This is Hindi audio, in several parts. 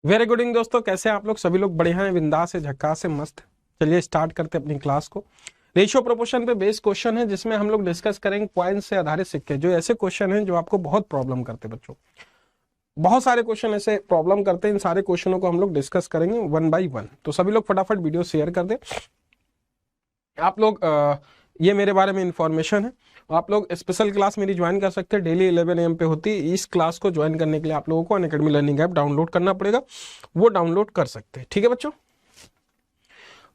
वेरी गुड इवनिंग दोस्तों, कैसे हैं आप लोग? सभी लोग बढ़िया हैं, बिंदास है, झक्कास है, मस्त। चलिए स्टार्ट करते हैं अपनी क्लास को। रेशियो प्रोपोर्शन पे बेस्ड क्वेश्चन है जिसमें हम लोग डिस्कस करेंगे पॉइंट से आधारित सिक्के, जो ऐसे क्वेश्चन हैं जो आपको बहुत प्रॉब्लम करते हैं बच्चों। बहुत सारे क्वेश्चन ऐसे प्रॉब्लम करते हैं, इन सारे क्वेश्चनों को हम लोग डिस्कस करेंगे वन बाई वन। तो सभी लोग फटाफट वीडियो शेयर कर दें। आप लोग ये मेरे बारे में इंफॉर्मेशन है। आप लोग स्पेशल क्लास मेरी ज्वाइन कर सकते हैं, डेली 11 AM पे होती है। इस क्लास को ज्वाइन करने के लिए आप लोगों को अनअकैडमी लर्निंग ऐप डाउनलोड करना पड़ेगा, वो डाउनलोड कर सकते हैं। ठीक है बच्चों।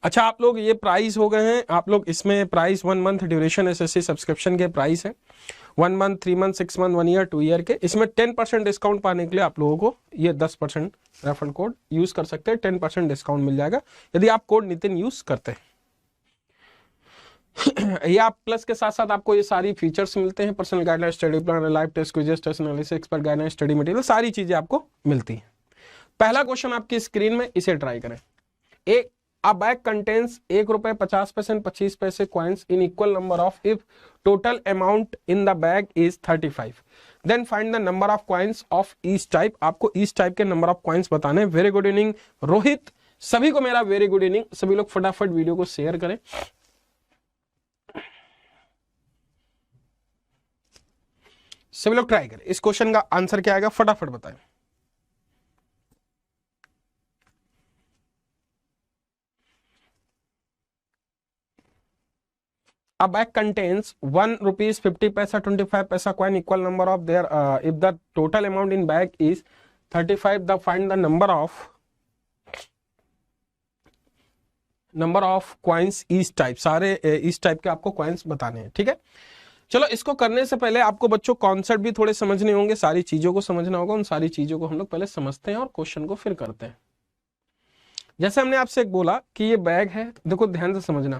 अच्छा, आप लोग ये प्राइस हो गए हैं, आप लोग इसमें price 1 month duration SSC subscription के प्राइस है, 1 month, 3 month, 6 month, 1 year, 2 year के। इसमें 10% डिस्काउंट पाने के लिए आप लोगों को ये 10% रेफरल कोड यूज कर सकते हैं। 10% डिस्काउंट मिल जाएगा यदि आप कोड नितिन यूज करते हैं। ये आप प्लस के साथ साथ आपको ये सारी फीचर्स मिलते हैं, personal guideline, study plan, live test, quizzes, test analysis, expert guideline, study material, सारी चीजें आपको मिलती हैं। पहला क्वेश्चन आपकी स्क्रीन में, इसे ट्राई करें। एक A bag contains ₹1 50 पैसे 25 पैसे coins in equal number of if total amount in the bag is 35, then find the number of coins of each type। आपको each type के नंबर ऑफ coins बताने हैं। वेरी गुड इवनिंग रोहित, सभी को मेरा वेरी गुड इवनिंग। सभी लोग फटाफट वीडियो को शेयर करें। सभी लोग ट्राई करें। इस क्वेश्चन का आंसर क्या आएगा, फटाफट बताएं। A bag contains ₹1 50 25 paisa coin equal number of their if the total amount in bag is 35, the find the number of coins each type। सारे इस टाइप के आपको coins बताने हैं। ठीक है, चलो इसको करने से पहले आपको बच्चों कॉन्सेप्ट भी थोड़े समझने होंगे, सारी चीजों को समझना होगा। उन सारी चीजों को हम लोग पहले समझते हैं और क्वेश्चन को फिर करते हैं। जैसे हमने आपसे एक बोला कि ये बैग है, देखो ध्यान से समझना।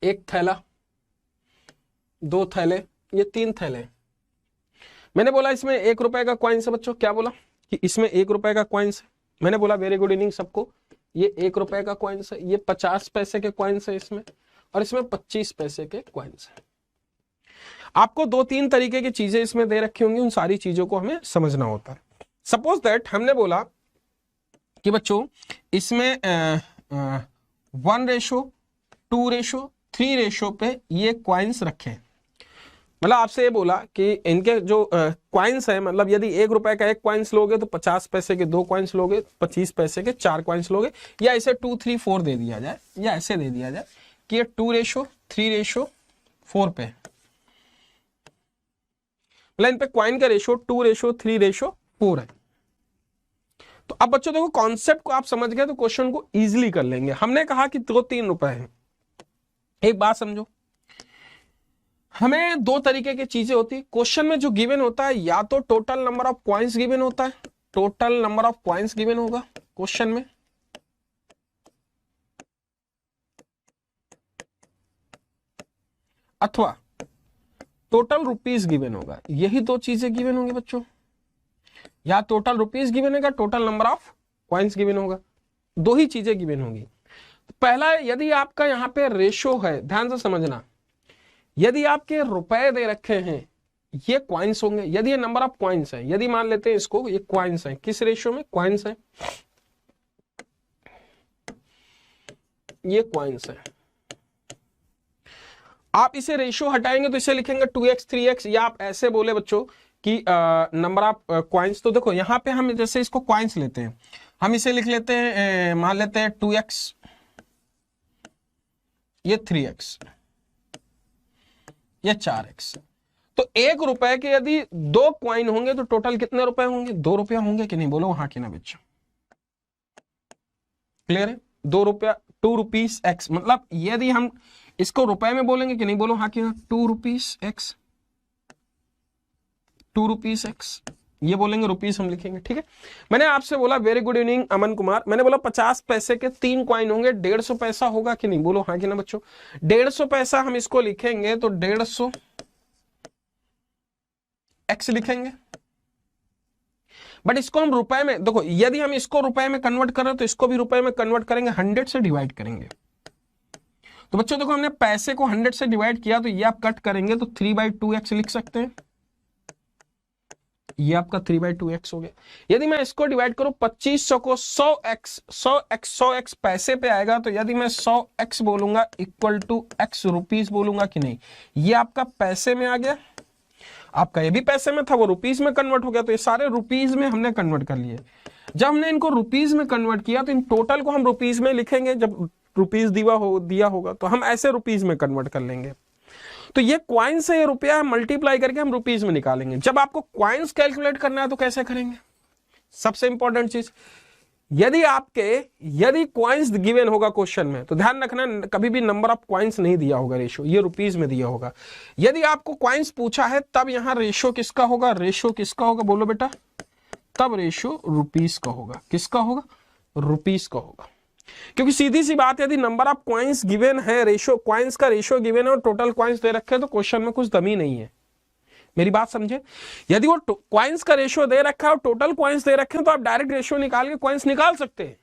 एक थैला, 2 थैले, ये 3 थैले। मैंने बोला इसमें ₹1 का कॉइन्स है बच्चों। क्या बोला कि इसमें ₹1 का कॉइन्स है। मैंने बोला वेरी गुड इवनिंग सबको, ये ₹1 का कॉइन्स है, ये 50 पैसे के कॉइन्स है इसमें, और इसमें 25 पैसे के कॉइन्स है। आपको 2-3 तरीके की चीजें इसमें दे रखी होंगी, उन सारी चीजों को हमें समझना होता है। सपोज दैट हमने बोला कि बच्चों इसमें 1:2:3 पे ये क्वाइंस रखे। मतलब आपसे ये बोला कि इनके जो क्वाइंस है, मतलब यदि ₹1 का एक क्वाइंस लोगे तो 50 पैसे के 2 क्वाइंस लोगे, 25 पैसे के 4 क्वाइंस लोगे, या इसे 2:3:4 दे दिया जाए, या ऐसे दे दिया जाए कि ये 2:3:4 पे, मतलब इन पे क्वाइन का रेशो 2:3:4 है। तो अब बच्चों देखो, कॉन्सेप्ट को आप समझ गए तो क्वेश्चन को इजीली कर लेंगे। हमने कहा कि ₹3 है। एक बात समझो, हमें 2 तरीके की चीजें होती है। क्वेश्चन में जो गिवन होता है, या तो total number of points given होता है, total number of points given होगा क्वेश्चन में, अथवा टोटल रुपीस गिवन होगा। यही 2 चीजें गिवन होंगी बच्चों, या टोटल रुपीस गिवन होगा, total number of coins given होगा। 2 ही चीजें गिवन होंगी। पहला, यदि आपका यहाँ पे रेशो है, ध्यान से समझना, यदि आपके रुपए दे रखे हैं, ये क्वाइंस होंगे। यदि ये नंबर ऑफ क्वाइंस है, यदि मान लेते हैं इसको ये क्वाइंस है, किस रेशियो में? क्वाइंस है, ये क्वाइंस है। आप इसे रेशियो हटाएंगे तो इसे लिखेंगे 2x 3x, या आप ऐसे बोले बच्चों कि नंबर ऑफ क्वाइंस। तो देखो यहाँ पे हम जैसे इसको क्वाइंस लेते हैं, हम इसे लिख लेते हैं, मान लेते हैं 2x, ये 3x, ये 4x। तो ₹1 के यदि 2 क्वाइन होंगे तो टोटल कितने रुपए होंगे? ₹2 होंगे कि नहीं? बोलो हाँ कि ना बच्चों, क्लियर है? ₹2, 2 मतलब यदि हम इसको रुपए में बोलेंगे कि नहीं? बोलो हाँ कि ना, ₹2 ₹2 ये बोलेंगे, रुपीस हम लिखेंगे। ठीक है, मैंने आपसे बोला very good evening Aman Kumar, मैंने बोला 50 पैसे के 3 क्वाइन होंगे, 150 पैसा होगा कि नहीं? बोलो हाँ कि ना बच्चों। 150 पैसा हम इसको लिखेंगे तो 150x लिखेंगे, बट इसको हम रुपए में, देखो यदि हम इसको रुपए में कन्वर्ट करें तो इसको भी रुपए में कन्वर्ट करेंगे, 100 से डिवाइड करेंगे। तो बच्चों देखो, हमने पैसे को 100 से डिवाइड किया, तो ये आप कट करेंगे तो 3/2x लिख सकते हैं, ये आपका 3/2x हो गया। यदि मैं इसको डिवाइड करूं 2500 को 100x पैसे पे आएगा, तो यदि मैं 100x बोलूंगा इक्वल टू x रुपीस बोलूंगा कि नहीं, ये आपका पैसे में आ गया, आपका ये भी पैसे में था, वो रुपीस में कन्वर्ट हो गया, तो ये सारे रुपीस में हमने कन्वर्ट कर लिए। जब हमने इनको रुपीस में कन्वर्ट किया तो इन टोटल को हम रुपीस में लिखेंगे, जब रुपीस दिया होगा तो हम ऐसे रुपीस में कन्वर्ट कर लेंगे। तो ये क्वाइन से ये रुपया मल्टीप्लाई करके हम रुपीस में निकालेंगे। जब आपको क्वाइंस कैलकुलेट करना है तो कैसे करेंगे, सबसे इंपॉर्टेंट चीज, यदि क्वाइंस गिवन होगा क्वेश्चन में, तो ध्यान रखना कभी भी नंबर ऑफ क्वाइंस नहीं दिया होगा रेशो, ये रुपीस में दिया होगा। यदि आपको क्वाइंस पूछा है तब यहां रेशो किसका होगा, बोलो बेटा, तब रेशो रुपीस का होगा। किसका होगा, रुपीस का होगा। क्योंकि सीधी सी बात, यदि नंबर ऑफ क्वाइंस गिवन है, क्वाइंस का रेशो गिवन है और टोटल क्वाइंस दे रखे हैं, तो क्वेश्चन में कुछ दमी नहीं है। मेरी बात समझे, यदि वो क्वाइंस का रेशियो दे रखा है और टोटल क्वाइंस दे रखे हैं, तो आप डायरेक्ट रेशियो निकाल के क्वाइंस निकाल सकते हैं,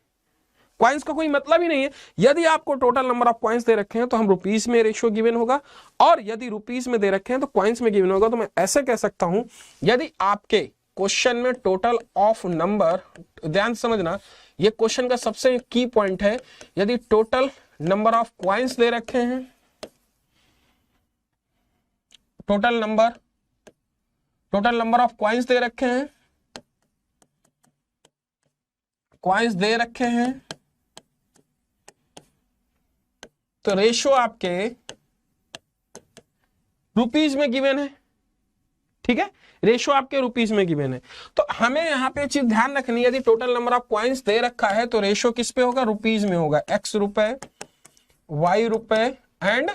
क्वाइंस का कोई मतलब ही नहीं है। यदि आपको टोटल नंबर ऑफ क्वाइंस दे रखे हैं तो हम रुपीस में रेशियो गिवन होगा, और यदि रुपीस में दे रखे हैं तो क्वाइंस में गिवन होगा। तो मैं ऐसे कह सकता हूं, यदि आपके क्वेश्चन में टोटल ऑफ नंबर, ध्यान समझना, ये क्वेश्चन का सबसे की पॉइंट है, यदि टोटल नंबर ऑफ क्वाइंस दे रखे हैं, टोटल नंबर ऑफ क्वाइंस दे रखे हैं, तो रेशो आपके रुपीस में गिवन है। ठीक है, रेशो आपके रुपीस में गिवन है। तो हमें यहां पे चीज ध्यान रखनी है, यदि टोटल नंबर ऑफ क्वाइंस दे रखा है तो रेशो किस पे होगा, रुपीस में होगा। x रुपए, y रुपए एंड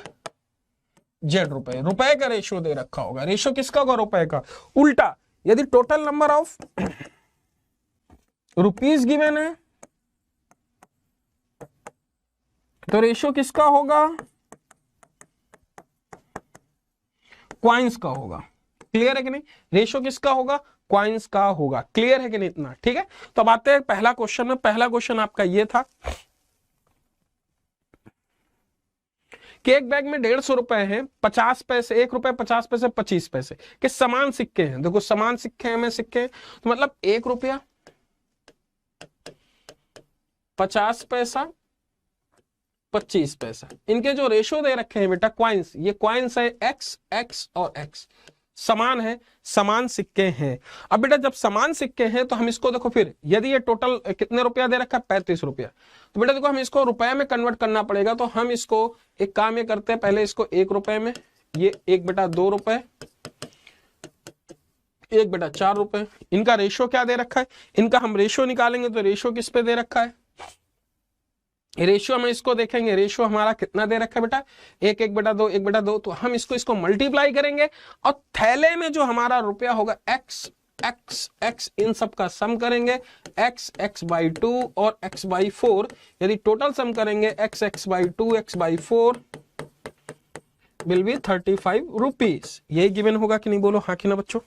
z रुपए, रुपए का रेशो दे रखा होगा। रेशो किसका होगा, रुपए का। उल्टा यदि total number of rupees given है तो रेशो किसका होगा, क्वाइंस का होगा। क्लियर है कि नहीं, रेशो किसका होगा, क्वाइंस का होगा। क्लियर है कि नहीं इतना, ठीक है। तो अब आते हैं पहला क्वेश्चन में। पहला क्वेश्चन आपका ये था कि एक बैग में 150 रुपए हैं, 50 पैसे, 1 रुपए 50 पैसे 25 पैसे के समान सिक्के हैं। देखो समान सिक्के में सिक्के हैं, तो मतलब 1 रुपया 50 पैसा 25 पैसा, इनके जो रेशो दे रखे हैं बेटा क्वाइंस, ये क्वाइंस है x और x, समान है, समान सिक्के हैं। अब बेटा जब समान सिक्के हैं तो हम इसको देखो, फिर यदि ये टोटल कितने रुपया दे रखा है, 35 रुपया, तो बेटा देखो हम इसको रुपए में कन्वर्ट करना पड़ेगा। तो हम इसको एक काम ये करते हैं, पहले इसको 1 रुपए में, ये 1/2 रुपए, 1/4 रुपए, इनका रेशो क्या दे रखा है, इनका हम रेशो निकालेंगे। तो रेशो किस पे दे रखा है, रेशियो हम इसको देखेंगे, रेशियो हमारा कितना दे रखा है बेटा, 1/2 1/2। तो हम इसको मल्टीप्लाई करेंगे और थैले में जो हमारा रुपया होगा x इन सब का सम करेंगे, x/2 और x/4। यदि टोटल सम करेंगे x/2 x/4 will be 35 rupees. यही गिवन होगा कि नहीं, बोलो हाँ कि ना बच्चों।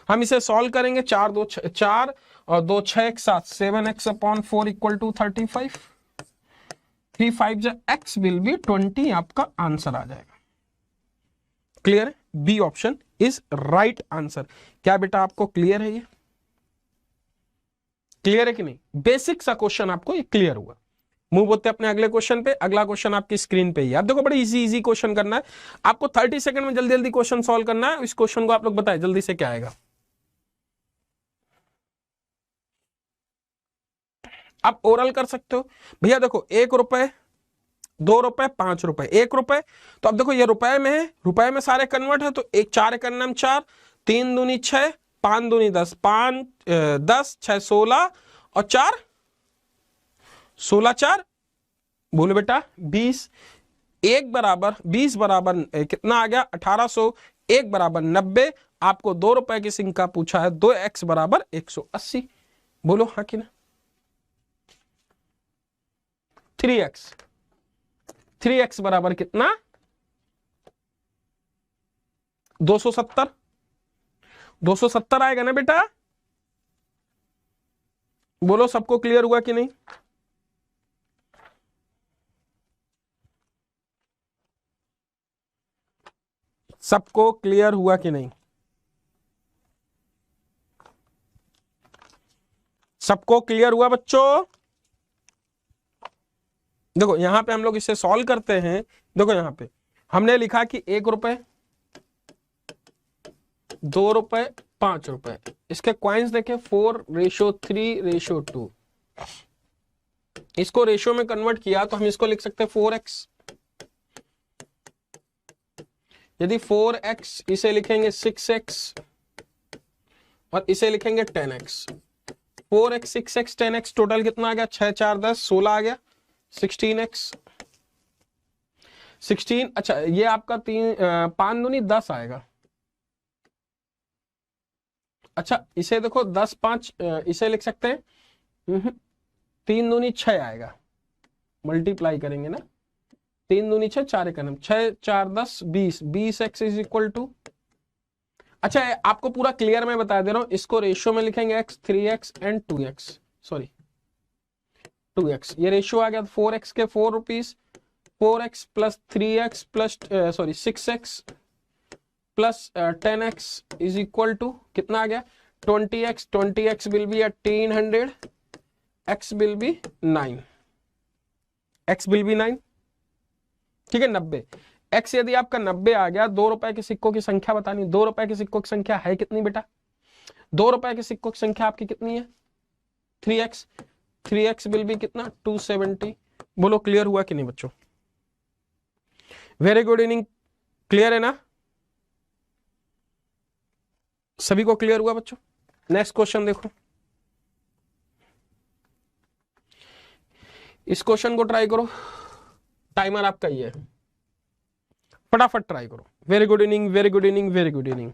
हम इसे सॉल्व करेंगे, 4 और 2 6 एक साथ, 7x/4 equal to 35, 3 5 x will be 20, आपका आंसर आ जाएगा। क्लियर है, B option is right answer. क्या बेटा आपको क्लियर है, ये क्लियर है कि नहीं, बेसिक सा क्वेश्चन आपको ये क्लियर हुआ। मूव होते अपने अगले क्वेश्चन पे। अगला क्वेश्चन आपकी स्क्रीन पे ही है। आप देखो बड़े इजी क्वेश्चन करना है आपको, 30 सेकंड में जल्दी जल्दी क्वेश्चन सॉल्व करना है। इस क्वेश्चन को आप लोग बताएं जल्दी से क्या आएगा। आप ओरल कर सकते हो भैया। देखो 1 रुपए, 2 रुपए, 5 रुपए, 1 रुपए। तो अब देखो ये रुपए में है, रुपए में सारे कन्वर्ट है, तो 1 4 एक 4, 3 दूनी 6, 5 दूनी 10, 5 10 6 16 और 4 16 4, बोलो बेटा 20। 1 बराबर 20 बराबर कितना आ गया, 1800। 1 बराबर 90। आपको 2 रुपए की सिक्का पूछा है, 2x बराबर 180। बोलो हाँ कि ना। 3x बराबर कितना, 270। 270 आएगा ना बेटा, बोलो सबको क्लियर हुआ कि नहीं। सबको क्लियर हुआ कि नहीं। सबको क्लियर हुआ बच्चों? देखो यहां पे हम लोग इसे सॉल्व करते हैं। देखो यहां पे हमने लिखा कि 1 रुपए, 2 रुपए, 5 रुपए। इसके क्वाइंस देखे 4:3:2। इसको रेशियो में कन्वर्ट किया तो हम इसको लिख सकते हैं 4x। यदि 4x इसे लिखेंगे 6x और इसे लिखेंगे 10x। 4x 6x 10x total कितना आ गया? 6 4 10 16 आ गया। 16x 16। अच्छा ये आपका 5 दूनी 10 आएगा। अच्छा इसे देखो 10 5 इसे लिख सकते हैं 3 दूनी 6 आएगा। मल्टीप्लाई करेंगे ना, 3 दूनी 6 4 एक 6 4 10 20। 20x इज इक्वल टू, अच्छा आपको पूरा क्लियर मैं बता दे रहा हूं, इसको रेशियो में लिखेंगे x 3x and 2x। Sorry 2x, ये रेशियो आ गया 4x के 4 rupees. 4x plus 3x plus sorry 6x plus 10x is equal to कितना आ गया? 20x। 20x will be 1800, x will be 9, x will be 9। ठीक है 90। x यदि आपका 90 आ गया, 2 रुपए के सिक्कों की संख्या बतानी। 2 रुपए के सिक्कों की संख्या है कितनी बेटा? 2 रुपए के सिक्कों की संख्या आपकी कितनी है? 3x। 3x विल बी कितना? 270। बोलो क्लियर हुआ कि नहीं बच्चों? Very good evening. क्लियर है ना? सभी को क्लियर हुआ बच्चों? नेक्स्ट क्वेश्चन देखो। इस क्वेश्चन को ट्राई करो, टाइमर आपका ही है, फटाफट ट्राई करो। Very good evening, very good evening, very good evening.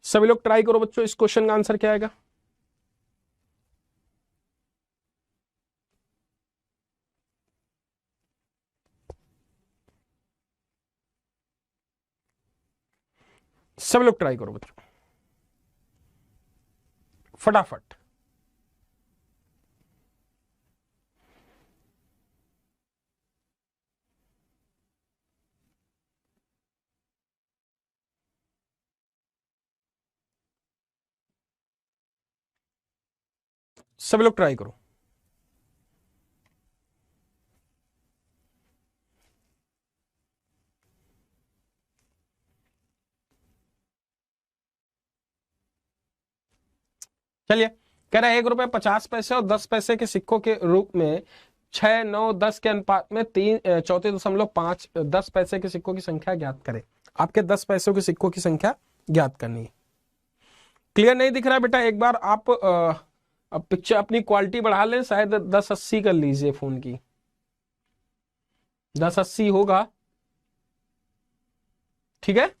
सभी लोग ट्राई करो बच्चों। इस क्वेश्चन का आंसर क्या आएगा? सब लोग ट्राई करो बच्चों, फटाफट। सब लोग ट्राई करो। चलिए कह रहा है 1 रुपए 50 पैसे और 10 पैसे के सिक्कों के रूप में 6 9 10 के अनुपात में 34.5 10 पैसे के सिक्कों की संख्या ज्ञात करें। आपके 10 पैसों के सिक्कों की संख्या ज्ञात करनी है। क्लियर नहीं दिख रहा है बेटा? एक बार आप पिक्चर अपनी क्वालिटी बढ़ा लें, शायद 1080 कर लीजिए फोन की, 1080 होगा। ठीक है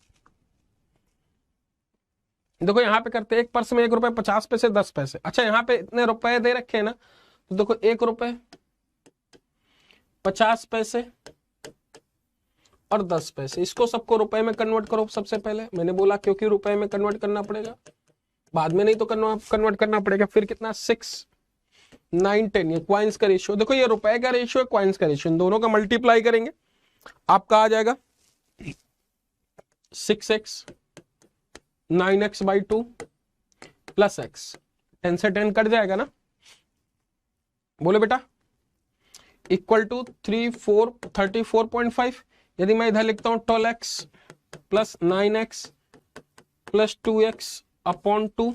देखो यहां पे करते हैं, एक पर्स में 1 रुपए 50 पैसे 10 पैसे। अच्छा यहाँ पे इतने रुपए दे रखे हैं ना, तो देखो 1 रुपए 50 पैसे और 10 पैसे, इसको सबको रुपए में कन्वर्ट करो। सबसे पहले मैंने बोला क्योंकि रुपए में कन्वर्ट करना पड़ेगा, बाद में नहीं तो कन्वर्ट करना पड़ेगा। फिर कितना? 6 9 10, ये क्वाइंस का रेशियो। देखो ये रुपए का रेशियो है, क्वाइंस का रेशियो, इन दोनों का मल्टीप्लाई करेंगे, आपका आ जाएगा 6x 9x/2 प्लस x। 10 से 10 कट जाएगा ना, बोले बेटा, इक्वल टू 34.5। यदि मैं इधर लिखता हूं 12x plus 9x plus 2x upon 2,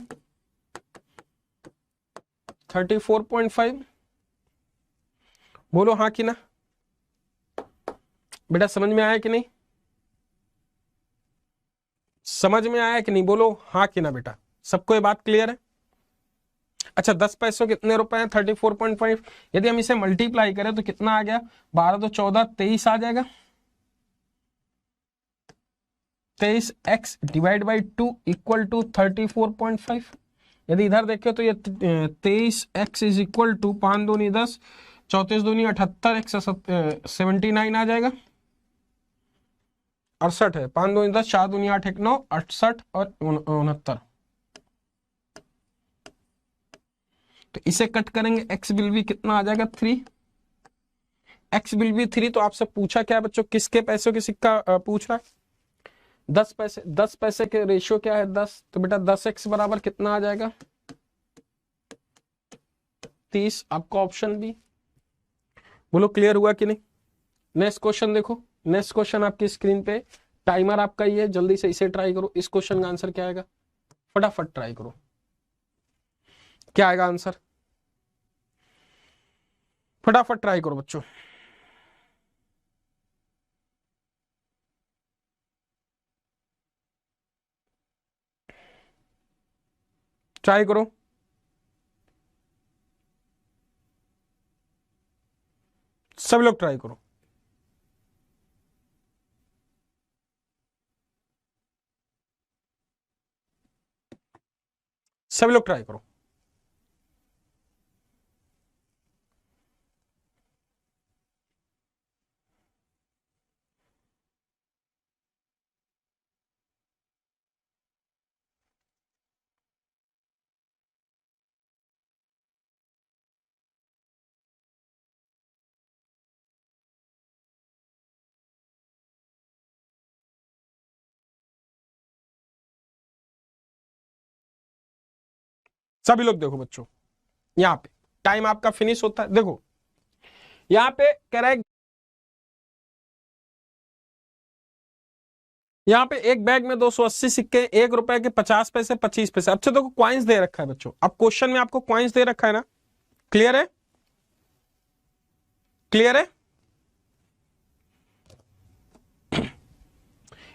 34.5। बोलो हाँ कि ना? बेटा समझ में आया कि नहीं? समझ में आया कि नहीं? बोलो हाँ कि ना बेटा? सबको ये बात क्लियर है? अच्छा 10 पैसों कितने रुपए हैं? 34.5। यदि हम इसे मल्टीप्लाई करें तो कितना आ गया? 12 तो 14 23 आ जाएगा। 23x divide by 2 equal to 34.5। यदि इधर देखें तो ये 23x इज इक्वल टू 5 दूनी 10, 34 दूनी 78, 79 आ जाएगा। 68 है, 5 दूनी 10, 4 दूनी 8 1 9, 68 और 69। तो इसे कट करेंगे, x विल बी कितना आ जाएगा? 3। x will B 3। तो आपसे पूछा क्या बच्चों? किसके पैसों के सिक्का पूछ रहा है? 10 पैसे के रेशियो क्या है 10, तो बेटा 10x बराबर कितना आ जाएगा 30, आपका ऑप्शन बी। बोलो क्लियर हुआ कि नहीं। नेक्स्ट क्वेश्चन देखो, नेक्स्ट क्वेश्चन आपकी स्क्रीन पे, टाइमर आपका ये है, जल्दी से इसे ट्राई करो। इस क्वेश्चन का आंसर क्या आएगा, फटाफट ट्राई करो, क्या आएगा आंसर, फटाफट ट्राई करो बच्चों। ट्राई करो, सब लोग ट्राई करो। सब लोग ट्राई करो। सभी लोग देखो बच्चों, यहां पे टाइम आपका फिनिश होता है। देखो यहां पे कह रहा है, यहाँ पे एक बैग में 280 सिक्के, 1 रुपए के 50 पैसे, 25 पैसे। अच्छा देखो क्वाइंस दे रखा है बच्चों, अब क्वेश्चन में आपको क्वाइंस दे रखा है ना, क्लियर है, क्लियर है।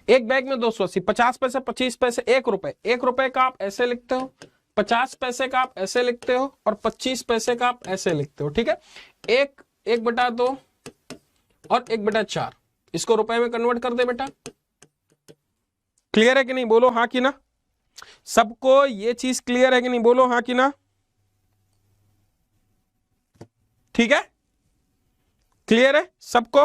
एक बैग में 280, 50 पैसे, 25 पैसे, 1 रुपए, 1 रुपए का आप ऐसे लिखते हो, 50 पैसे का आप ऐसे लिखते हो, और 25 पैसे का आप ऐसे लिखते हो, ठीक है। 1/2 और 1/4, इसको रुपए में कन्वर्ट कर दे बेटा। क्लियर है कि नहीं, बोलो हाँ कि ना। सबको ये चीज क्लियर है कि नहीं, बोलो हाँ कि ना। ठीक है, क्लियर है सबको।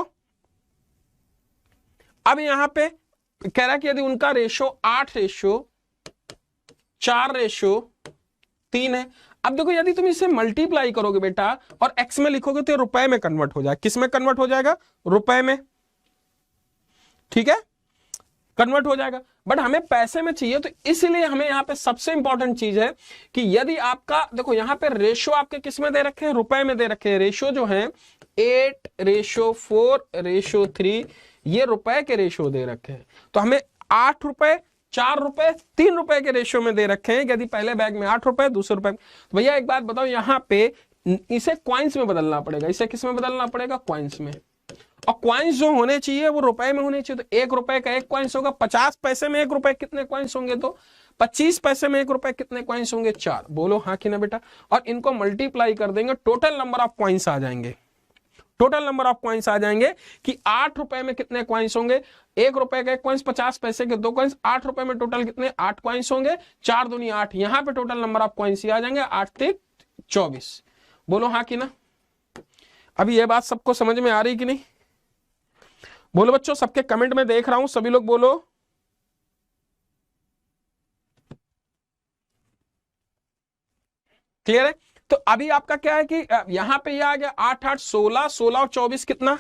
अब यहां पे कह रहा है कि यदि उनका रेशो 8/4/3 है। अब देखो यदि तुम इसे मल्टीप्लाई करोगे बेटा और एक्स में लिखोगे तो रुपए में कन्वर्ट हो जाएगा। किस में कन्वर्ट हो जाएगा, रुपए में, ठीक है, कन्वर्ट हो जाएगा। बट हमें पैसे में चाहिए, तो इसलिए हमें यहां पे सबसे इंपॉर्टेंट चीज है कि यदि आपका देखो यहां पे रेशो आपके किस में दे रखे हैं, रुपए में दे रखे हैं। रेशो जो है 8/4/3, ये रुपए के रेशो दे रखे हैं। तो हमें 8 रुपए, 4 रुपए, 3 रुपए के रेशियो में दे रखे हैं। यदि पहले बैग में 8 रुपए, दूसरे रुपए में, तो भैया एक बात बताओ, यहां पे इसे क्वाइंस में बदलना पड़ेगा। इसे किस में बदलना पड़ेगा, क्वाइंस में। और क्वाइंस जो होने चाहिए वो रुपए में होने चाहिए। तो 1 रुपए का 1 क्वाइंस होगा, 50 पैसे में 1 रुपए कितने क्वाइंस होंगे, तो 25 पैसे में 1 रुपए कितने क्वाइंस होंगे, 4। बोलो हाँ कि ना बेटा। और इनको मल्टीप्लाई कर देंगे, टोटल नंबर ऑफ क्वाइंस आ जाएंगे। टोटल नंबर ऑफ क्वाइंस आ जाएंगे कि 8 रुपए में कितने क्वाइंस होंगे, 1 रुपए का 1 क्वाइंस, 50 पैसे के 2 क्वाइंस, 8 रुपए में टोटल कितने, 8 क्वाइंस होंगे। 4 दूनी 8, यहां पे टोटल नंबर ऑफ क्वाइंस आ जाएंगे 8×3 24। बोलो हाँ कि ना। अभी ये बात सबको समझ में आ रही कि नहीं, बोलो बच्चों। सबके कमेंट में देख रहा हूं, सभी लोग बोलो। क्लियर है। तो अभी आपका क्या है कि यहां पे ये आ गया 8 8 16, 16 और 24 कितना,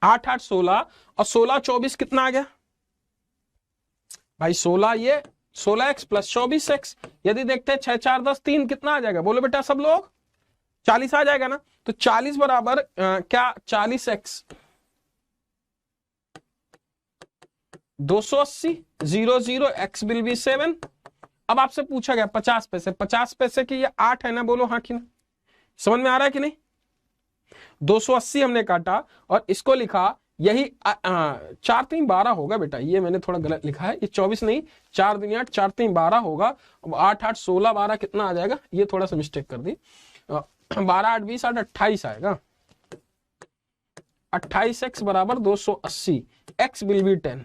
8 8 16 और 16 24 कितना आ गया भाई, 16 ये 16x प्लस 24x। यदि देखते हैं 6 4 10 3 कितना आ जाएगा, बोलो बेटा सब लोग, 40 आ जाएगा ना। तो 40 बराबर क्या, 40x 280, 0 0 x विल बी 7। अब आपसे पूछा गया 50 पैसे, 50 पैसे की ये 8 है ना, बोलो हाँ कि ना। समझ में आ रहा है कि नहीं। 280 हमने काटा और इसको लिखा, यही 4 3 12 होगा बेटा, ये मैंने थोड़ा गलत लिखा है, ये 24 नहीं, 4 दूनी 8, 4 3 12 होगा। 8 8 16 12 कितना आ जाएगा, ये थोड़ा सा मिस्टेक कर दी, 12 8 20 8 28 आएगा। 28x बराबर 280, x विल बी 10।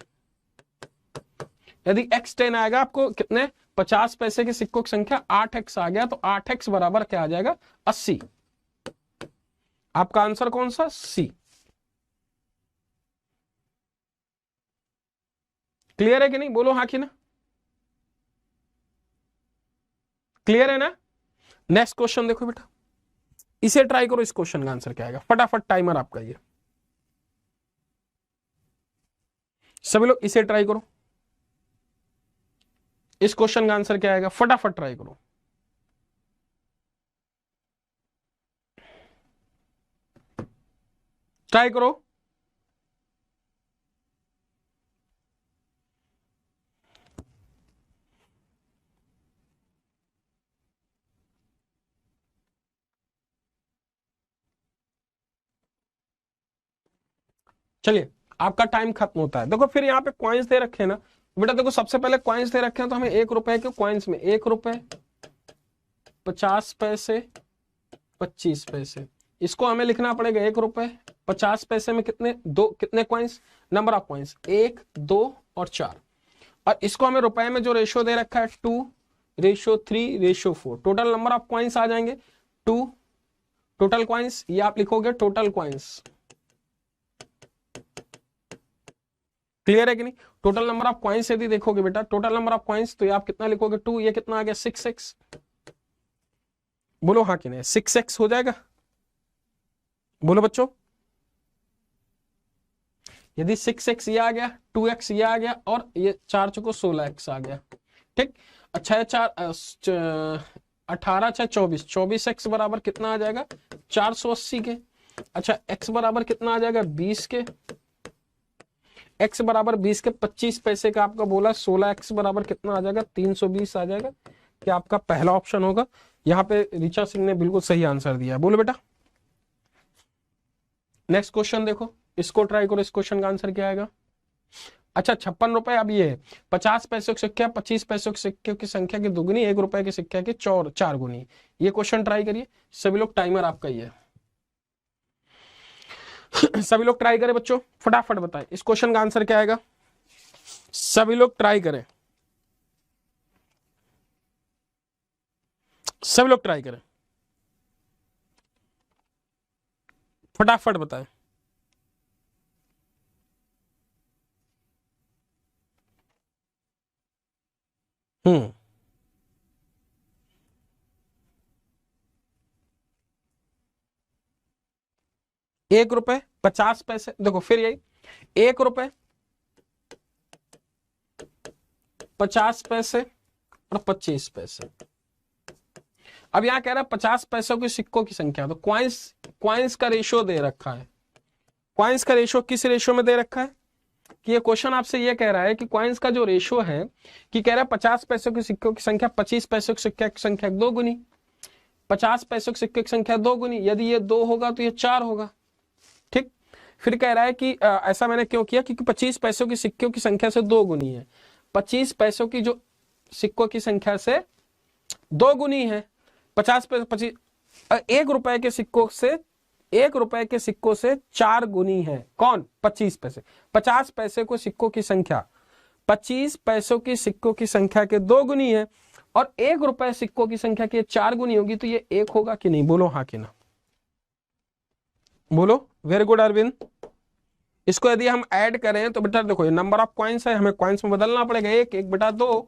यदि x 10 आएगा, आपको कितने 50 पैसे के सिक्कों की संख्या 8x आ गया, तो 8x बराबर क्या आ जाएगा, 80। आपका आंसर कौन सा, सी। क्लियर है कि नहीं, बोलो हाँ कि ना। क्लियर है ना। नेक्स्ट क्वेश्चन देखो बेटा, इसे ट्राई करो। इस क्वेश्चन का आंसर क्या आएगा, फटाफट टाइमर आपका ये। सभी लोग इसे ट्राई करो। इस क्वेश्चन का आंसर क्या आएगा, फटाफट ट्राई करो। ट्राई करो। चलिए, आपका टाइम खत्म होता है। देखो फिर यहाँ पे कॉइन्स दे रखे हैं ना बेटा, देखो सबसे पहले कॉइन्स दे रखे हैं तो हमें 1 रुपए के कॉइन्स में 1 रुपए, 50 पैसे, 25 पैसे, इसको हमें लिखना पड़ेगा 1 रुपए 50 पैसे में कितने, दो, कितने कॉइन्स, नंबर ऑफ कॉइन्स 1, 2 और 4। और इसको हमें रुपए में जो रेशियो दे रखा है 2:3:4, टोटल नंबर ऑफ कॉइन्स आ जाएंगे 2। टोटल कॉइन्स ये आप लिखोगे टोटल कॉइन्स, क्लियर है कि नहीं। टोटल नंबर ऑफ कॉइन्स यदि देखोगे बेटा, टोटल नंबर ऑफ कॉइन्स, तो ये आप कितना लिखोगे 2, ये कितना आ गया 6x। बोलो हाँ कि नहीं, 6x हो जाएगा, बोलो बच्चों। यदि 6x ये आ गया, 2x ये आ गया और ये 4 चौको 16x आ गया, ठीक। अच्छा है 18 6 24, 24x बराबर कितना आ जाएगा 480 के। अच्छा x बराबर कितना आ जाएगा 20 के, x बराबर 20 के 25 पैसे का आपका बोला, 16x बराबर कितना आ जाएगा 320 आ जाएगा। क्या आपका पहला ऑप्शन होगा। यहाँ पे ऋचा सिंह ने बिल्कुल सही आंसर दिया, बोलो बेटा। नेक्स्ट क्वेश्चन देखो, इसको ट्राई करो, इस क्वेश्चन का आंसर क्या आएगा। अच्छा 56 रुपए, अब ये 50 पैसों की सिक्का 25 पैसों के सिक्के की संख्या की दुगुनी, 1 रुपए के सिक्के की 4 गुनी। ये क्वेश्चन ट्राई करिए सभी लोग, टाइमर आपका ही है। सभी लोग ट्राई करें बच्चों, फटाफट बताएं इस क्वेश्चन का आंसर क्या आएगा। सभी लोग ट्राई करें, सभी लोग ट्राई करें, फटाफट बताएं। हम्म 1 रुपए 50 पैसे, देखो फिर यही 1 रुपए 50 पैसे और 25 पैसे। अब यहां कह रहा है 50 पैसों के सिक्कों की संख्या, तो क्वाइंस का रेशियो दे रखा है। क्वाइंस का रेशियो किस रेशियो में दे रखा है कि ये क्वेश्चन आपसे ये कह रहा है कि क्वाइंस का जो रेशियो है, कि कह रहा है 50 पैसों के सिक्कों की संख्या 25 पैसों के सिक्के की संख्या 2 गुनी, 50 पैसों के सिक्के की संख्या 2 गुनी, यदि ये 2 होगा तो ये 4 होगा, ठीक। फिर कह रहा है कि ऐसा मैंने क्यों किया, क्योंकि 25 पैसों की सिक्कों की संख्या से 2 गुनी है, 25 पैसों की जो सिक्कों की संख्या से 2 गुनी है, 50 1 रुपए के सिक्कों से 1 रुपए के सिक्कों से 4 गुनी है, कौन 25 पैसे। 50 पैसे को सिक्कों की संख्या 25 पैसों की सिक्कों की संख्या के 2 गुनी है, और 1 रुपए सिक्कों की संख्या की 4 गुनी होगी, तो ये 1 होगा कि नहीं, बोलो हाँ कि ना, बोलो। Very good Arvind. इसको यदि हम ऐड करें तो बेटा देखो, ये नंबर ऑफ कॉइन्स है, हमें कॉइन्स में बदलना पड़ेगा, 1 1/2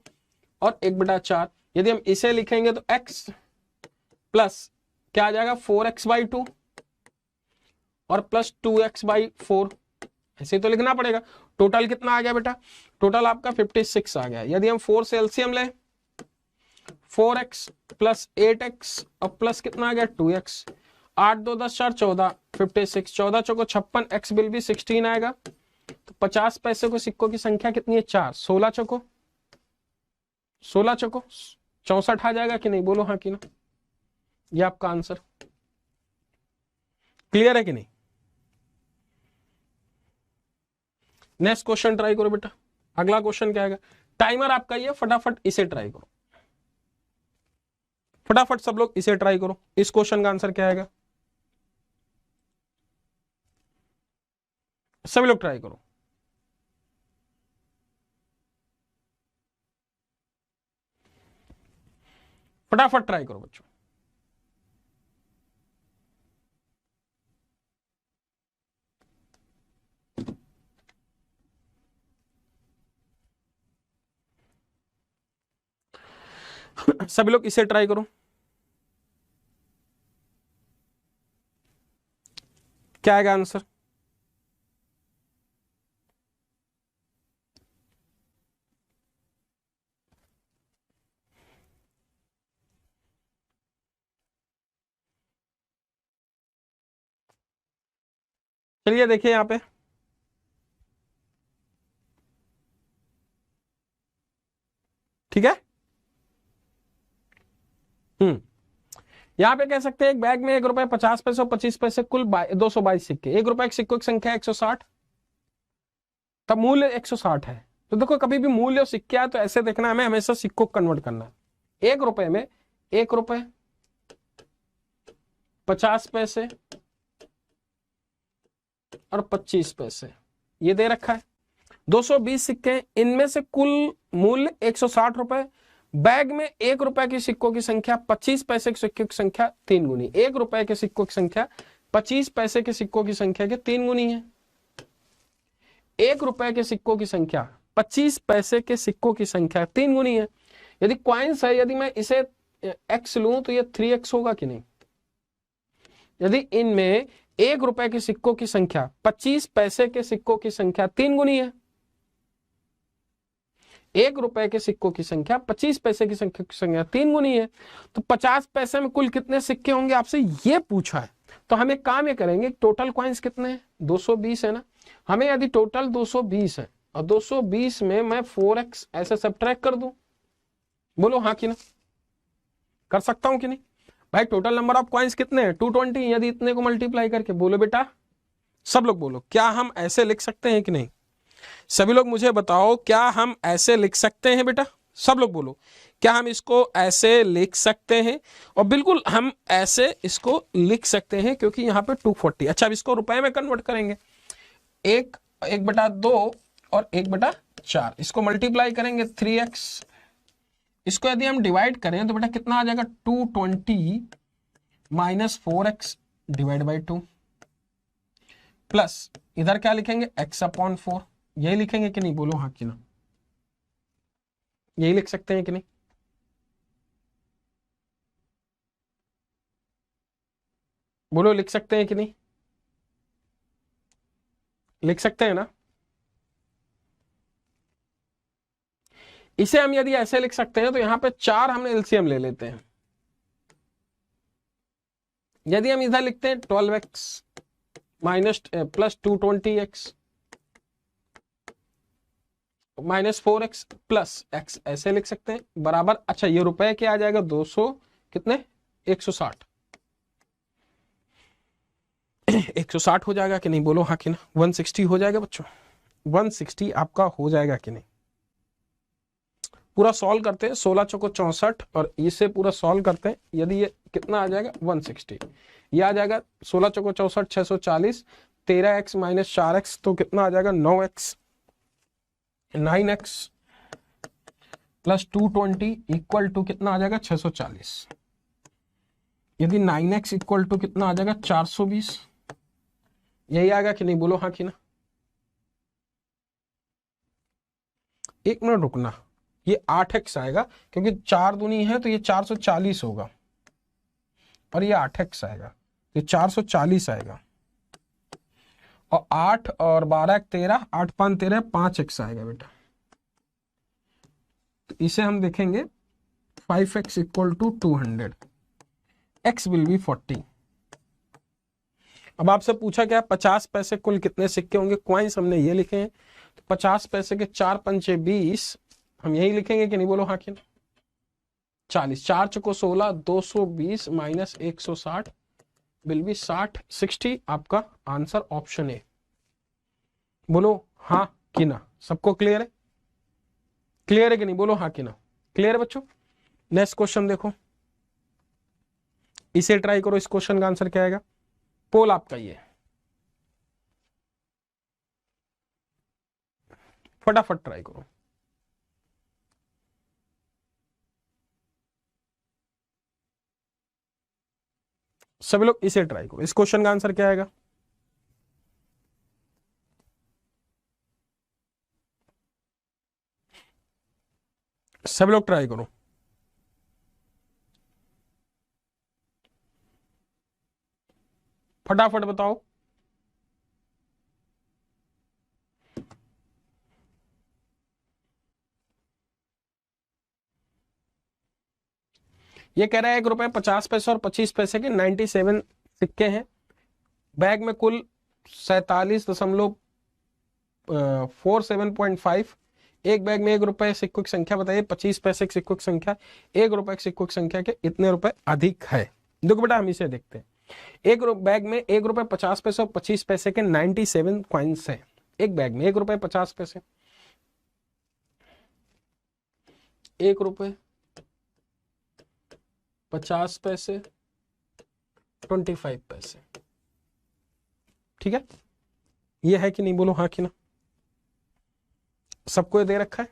और 1/4। यदि हम इसे लिखेंगे तो x प्लस क्या आ जाएगा 4x/2 और प्लस 2x/4, ऐसे तो लिखना पड़ेगा। टोटल कितना आ गया बेटा, टोटल आपका 56 आ गया। यदि हम 4 से एलसीएम लें, 4x प्लस 8x और प्लस कितना आ गया 2x, 8 2 10 4 14, 56, 14 चौको 56, x बिल भी 16 आएगा। तो 50 पैसे को सिक्कों की संख्या कितनी है 4, 16 चौको 64 आ जाएगा कि नहीं, बोलो हाँ कि ना। ये आपका आंसर क्लियर है कि नहीं। नेक्स्ट क्वेश्चन ट्राई करो बेटा, अगला क्वेश्चन क्या आएगा। टाइमर आपका ये, फटाफट इसे ट्राई करो, फटाफट सब लोग इसे ट्राई करो। इस क्वेश्चन का आंसर क्या आएगा, सभी लोग ट्राई करो। फटाफट ट्राई करो बच्चों। सभी लोग इसे ट्राई करो। क्या आएगा आंसर, चलिए देखिए यहाँ पे, ठीक है। यहाँ पे कह सकते हैं एक बैग में 1 रुपए 50 पैसे और 25 पैसे, कुल 222 सिक्के। 1 रुपए के सिक्कों की संख्या 160, तब मूल्य 160 है। तो देखो कभी भी मूल्य और सिक्के आए तो ऐसे देखना, हमें हमेशा सिक्कों को कन्वर्ट करना है। 1 रुपए में 1 रुपए 50 पैसे और 25 पैसे ये दे रखा है। 220 सिक्के, इनमें से कुल मूल्य 160 रुपए। बैग में 1 रुपए के सिक्कों की संख्या 25 पैसे के सिक्कों की संख्या 3 गुनी। 1 रुपए के सिक्कों की संख्या 25 पैसे के सिक्कों की संख्या के 3 गुनी है। 1 रुपए के सिक्कों की संख्या 25 पैसे के सिक्कों की संख्या 3 गुनी है। यदि क्वाइंस है, यदि मैं इसे x लूं तो ये 3x होगा कि नहीं। यदि इनमें 1 रुपए के सिक्कों की संख्या 25 पैसे के सिक्कों की संख्या 3 गुनी है, 1 रुपए के सिक्कों की संख्या 25 पैसे की संख्या 3 गुनी है, तो 50 पैसे में कुल कितने सिक्के होंगे आपसे ये पूछा है। तो हम एक काम ये करेंगे, टोटल कॉइन्स कितने हैं, 220 है ना। हमें यदि टोटल 220 है और 220 में मैं 4x ऐसे सब्ट्रैक्ट कर दूं, बोलो हाँ कि ना, कर सकता हूं कि नहीं। भाई टोटल नंबर ऑफ कॉइन्स कितने हैं 220, यदि इतने को मल्टीप्लाई करके, बोलो बेटा, सब लोग बोलो, क्या हम ऐसे लिख सकते हैं कि नहीं। सभी लोग मुझे बताओ, क्या हम ऐसे लिख सकते हैं बेटा, सब लोग बोलो, क्या हम इसको ऐसे लिख सकते हैं। और बिल्कुल हम ऐसे इसको लिख सकते हैं क्योंकि यहाँ पे 240। अच्छा अब इसको रुपए में कन्वर्ट करेंगे, 1/2 और 1/4, इसको मल्टीप्लाई करेंगे 3x। इसको यदि हम डिवाइड करें तो बेटा कितना आ जाएगा, 220 minus 4x divide by 2 plus इधर क्या लिखेंगे x/4। यही लिखेंगे कि नहीं, बोलो हाँ कि ना, यही लिख सकते हैं कि नहीं, बोलो लिख सकते हैं कि नहीं, लिख सकते हैं ना। इसे हम यदि ऐसे लिख सकते हैं तो यहां पे 4 हमने एलसीएम ले लेते हैं। यदि हम इधर लिखते हैं 12x minus plus 220x minus 4x plus x, ऐसे लिख सकते हैं बराबर। अच्छा ये रुपए क्या आ जाएगा, 200 कितने 160 160 हो जाएगा कि नहीं, बोलो हाँ कि ना। 160 हो जाएगा बच्चों, 160 आपका हो जाएगा कि नहीं। पूरा सॉल्व करते हैं, 16 चौको 64 और इसे पूरा सॉल्व करते हैं। यदि ये कितना आ जाएगा 160, ये आ जाएगा 16 चौको 64 640, 13x माइनस 4x तो कितना आ जाएगा 9x, 9x plus 220 equal to कितना आ जाएगा 640। यदि 9x इक्वल टू कितना आ जाएगा 420, यही आएगा कि नहीं, बोलो हाँ कि ना। एक मिनट रुकना, ये 8x आएगा क्योंकि 4 दूनी है तो ये 440 होगा और ये 8x आएगा, ये 440 आएगा और 8 और 12 13, 8 5 13, 5x आएगा बेटा। तो इसे हम देखेंगे 5x equal to 200, x will be 40। अब आपसे पूछा क्या 50 पैसे कुल कितने सिक्के होंगे, क्वाइंस हमने ये लिखे हैं, तो 50 पैसे के 4 पंचे 20, हम यही लिखेंगे कि नहीं, बोलो हाँ कि 40, 4 चौको 16, 220 माइनस 160 विल बी 60। आपका आंसर ऑप्शन ए, बोलो हाँ कि ना। सबको क्लियर है, क्लियर है कि नहीं, बोलो हाँ कि ना। क्लियर है बच्चों। नेक्स्ट क्वेश्चन देखो, इसे ट्राई करो, इस क्वेश्चन का आंसर क्या आएगा। पोल आपका ये, फटाफट ट्राई करो। सभी लोग इसे ट्राई करो, इस क्वेश्चन का आंसर क्या आएगा। सभी लोग ट्राई करो, फटाफट बताओ। ये कह रहा है 1 रुपए 50 पैसे और 25 पैसे के 97 सिक्के हैं। बैग में कुल 47.5। एक बैग में 1 रुपए सिक्कों की संख्या बताइए, 25 पैसे की सिक्कों की संख्या 1 रुपए की सिक्कों की संख्या के इतने रुपए अधिक है। देखो बेटा हम इसे देखते हैं। एक बैग में 1 रुपए 50 पैसे और 25 पैसे के 97 कॉइन्स है। एक बैग में 1 रुपए 50 पैसे, 1 रुपए 50 पैसे, 25 पैसे। ठीक है, ये है कि नहीं, बोलो हाँ कि ना। सबको ये दे रखा है।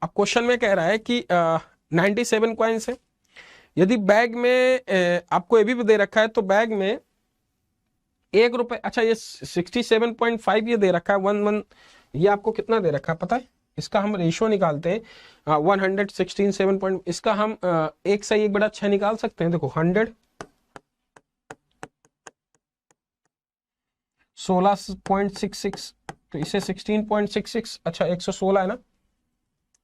अब क्वेश्चन में कह रहा है कि 97 कॉइन्स है। यदि बैग में आपको ये भी दे रखा है तो बैग में 1 रुपए, अच्छा ये 67.5 ये दे रखा है, 1 ये आपको कितना दे रखा है पता है? इसका हम रेशियो निकालते हैं 116 इसका हम 1 से 1/6 निकाल सकते हैं। देखो 100 16.66 तो इसे 16.66, अच्छा 116 है ना,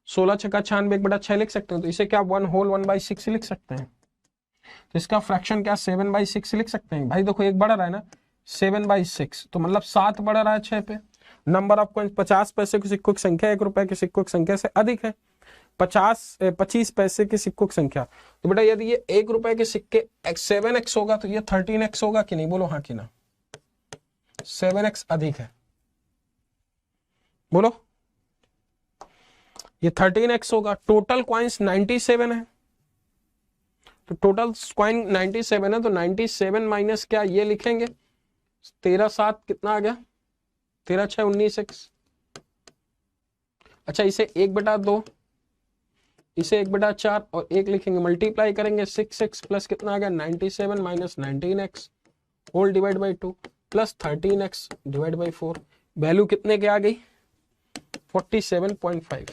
16 छक्का 96 1/6 लिख सकते हैं। तो इसे क्या 1/6 लिख सकते हैं। तो इसका फ्रैक्शन क्या 7/6 लिख सकते हैं। भाई देखो एक बढ़ रहा है ना 7/6, तो मतलब 7 बढ़ रहा है 6 पे। नंबर ऑफ कॉइन्स 50 पैसे के सिक्कों की संख्या 1 रुपए के सिक्कों की संख्या से अधिक है। 25 पैसे के सिक्कों की संख्या, तो बेटा यदि ये 1 रुपए के सिक्के 7x होगा तो ये 13x होगा कि नहीं, बोलो हाँ कि ना। 7x अधिक है, बोलो ये 13x होगा। टोटल कॉइन्स 97 है, तो टोटल कॉइन 97 है, तो 97 माइनस क्या ये लिखेंगे 13 7 कितना आ गया 13 6 19x। अच्छा इसे 1/2, इसे 1/4 और 1 लिखेंगे, मल्टीप्लाई करेंगे 6x प्लस कितना आ गया 97 minus 19x whole divide by 2 plus 13x divide by 4। Value कितने के आ गई 47.5।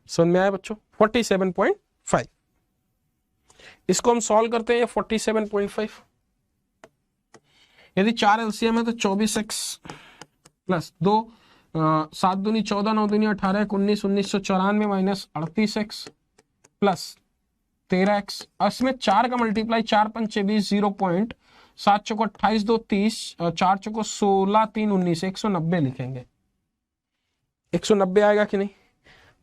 समझ में आया बच्चों 47.5। इसको हम सॉल्व करते हैं। 47.5 यदि 4 एलसीएम है तो 24x प्लस 2 7 दूनी 14 9 दूनी 18 19 1994 माइनस 38x प्लस 13x। इसमें 4 का मल्टीप्लाई 4 पंचे 20 0. 7 चौको 28 2 30 4 चौको 16 3 19 190 लिखेंगे। 190 आएगा कि नहीं।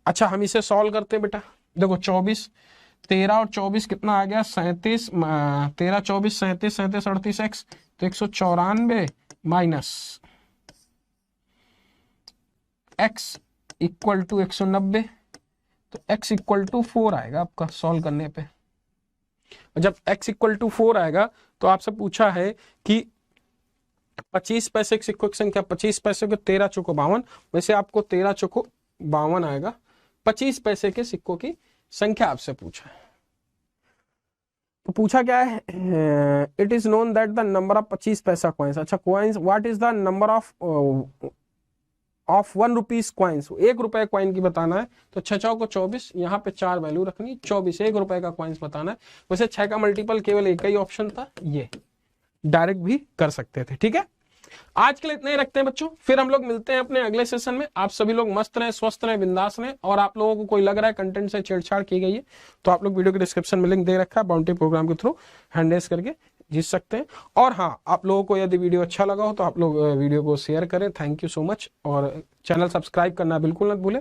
अच्छा हम इसे सॉल्व करते हैं बेटा। देखो 24 13 और 24 कितना आ गया 37 13 24 37 37 38x तो 194 माइनस x इक्वल टू 190 तो x इक्वल टू 4 आएगा आपका सॉल्व करने पे। जब x इक्वल टू 4 आएगा तो आपसे पूछा है कि 25 पैसे की सिक्कों की संख्या 25 पैसे के 13 चौको 52, वैसे आपको 13 चौको 52 आएगा। 25 पैसे के सिक्कों की संख्या आपसे पूछा है। तो पूछा क्या है it is known that the number of 25 पैसा कॉइन्स। अच्छा coins what is the number of 1 rupees coins. 1 रुपए कॉइन की बताना है तो 6 चौको 24, यहाँ पे 4 वैल्यू रखनी 24 1 रुपए का कॉइन्स बताना है। वैसे 6 का मल्टीपल केवल एक ही ऑप्शन था, ये डायरेक्ट भी कर सकते थे। ठीक है आज के लिए इतना ही रखते हैं बच्चों, फिर हम लोग मिलते हैं अपने अगले सेशन में। आप सभी लोग मस्त रहें स्वस्थ रहें बिंदास रहें, और आप लोगों को कोई लग रहा है कंटेंट से छेड़छाड़ की गई है तो आप लोग वीडियो के डिस्क्रिप्शन में लिंक दे रखा है, बाउंड्री प्रोग्राम के थ्रू हैंड रेज करके जीत सकते हैं। और हाँ आप लोगों को यदि वीडियो अच्छा लगा हो तो आप लोग वीडियो को शेयर करें। थैंक यू सो मच, और चैनल सब्सक्राइब करना बिल्कुल मत भूलें।